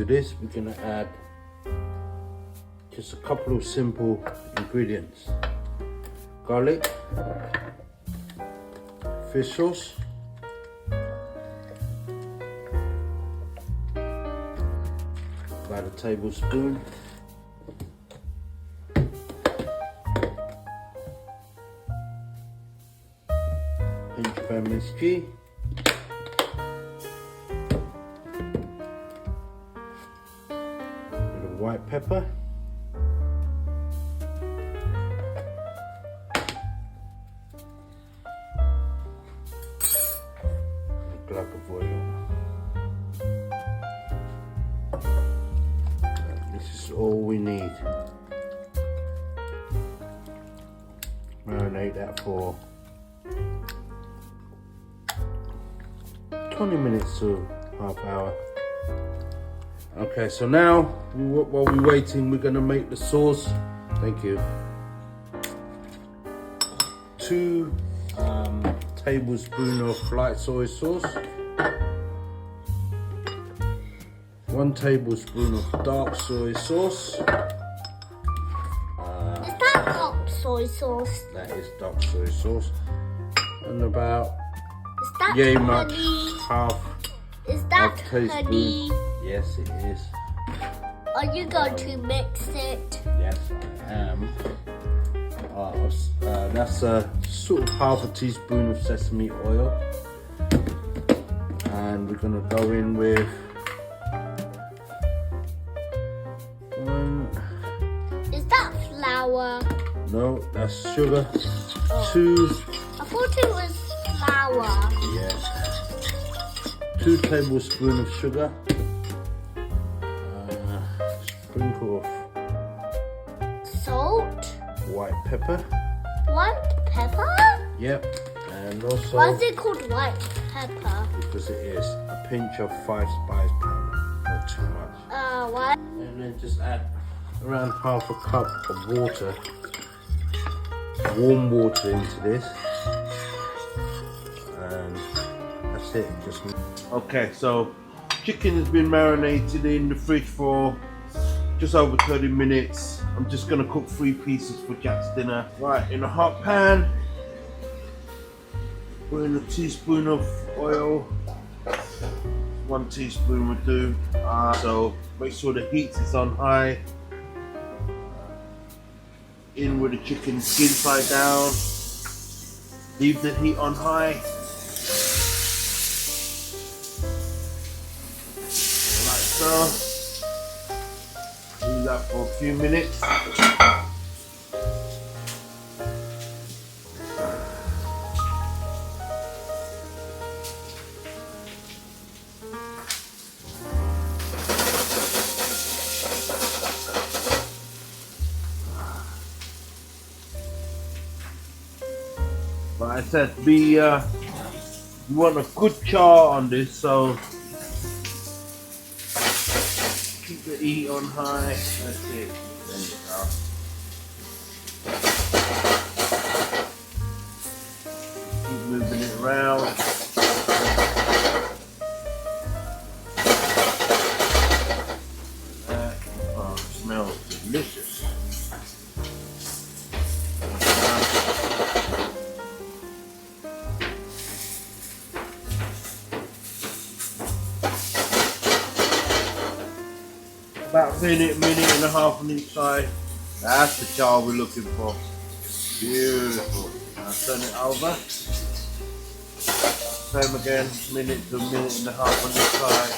to this, we're going to add just a couple of simple ingredients. Garlic, fish sauce, about a tablespoon, pinch of MSG, bit of white pepper, a glug of oil. This is all we need. Marinate that for 20 minutes to half hour. Okay, so now while we're waiting, we're gonna make the sauce. Thank you. 2 tablespoons of light soy sauce, 1 tablespoon of dark soy sauce. Is that dark soy sauce? That is dark soy sauce. And about Is that yay honey? much, half Is that teaspoon. honey? Yes, it is. Are you going to mix it? Yes, I am. That's sort of half a teaspoon of sesame oil. And we're gonna go in with 1. Is that flour? No, that's sugar. Oh. 2. I thought it was flour. Yeah. 2 tablespoons of sugar. Sprinkle of Salt? white pepper. White pepper? Yep. And also, Why is it called white pepper? because it is, a pinch of 5 spice powder. Not too much. What? And then just add around half a cup of water, warm water into this, and that's it. Just okay. So chicken has been marinated in the fridge for just over 30 minutes. I'm just gonna cook 3 pieces for Jack's dinner. Right, in a hot pan, put in a teaspoon of oil. 1 teaspoon would do. So make sure the heat is on high. In with the chicken skin side down. Leave the heat on high. Like so. Do that for a few minutes. But I said you want a good char on this, so keep the heat on high. That's it. There you go. Keep moving it around. Oh, it smells delicious. About a minute and a half on each side. That's the char we're looking for. Beautiful. Now turn it over. Same again, minute to a minute and a half on each side.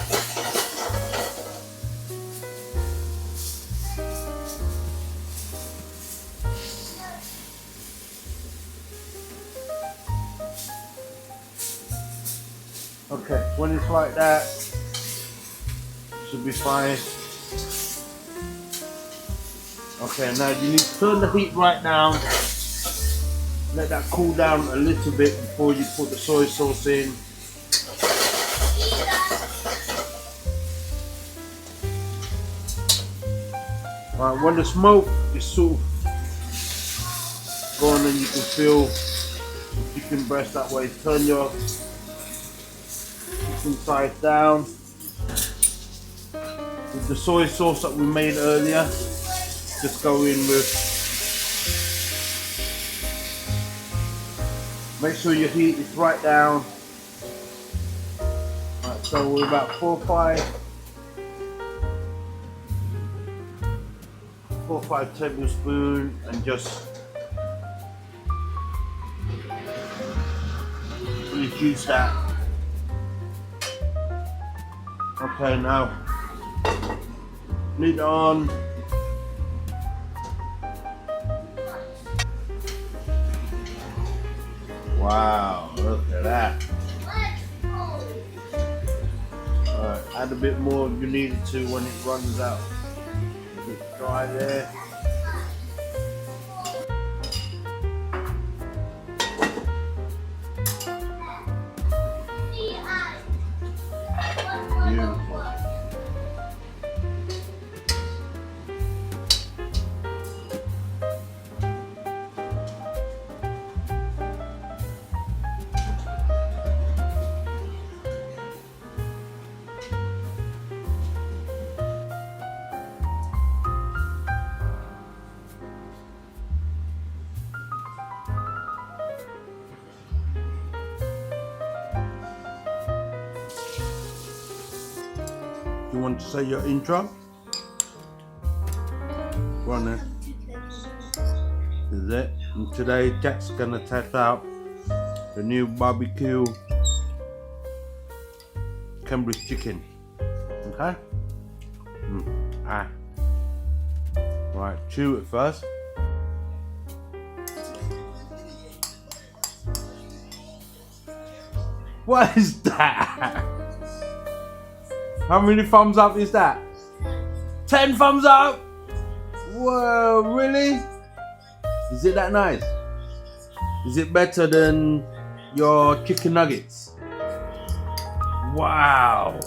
Okay, when it's like that, should be fine. Okay, now you need to turn the heat right down. Let that cool down a little bit before you put the soy sauce in. Right, when the smoke is sort of gone and you can feel the chicken breast that way, turn your chicken side down. with the soy sauce that we made earlier. Just go in with. Make sure your heat is right down. Right, so we're about 4 or 5 tablespoons, and just reduce that. Okay, now lid on. Wow, look at that. Alright, add a bit more if you need it to when it runs out. A bit dry there. Beautiful. You want to say your intro? Go on then. This is it. And today Jack's gonna test out the new barbecue Cambridge chicken. Okay? Right, chew it first. What is that? How many thumbs up is that? 10 thumbs up? Whoa, really? Is it that nice? Is it better than your chicken nuggets? Wow.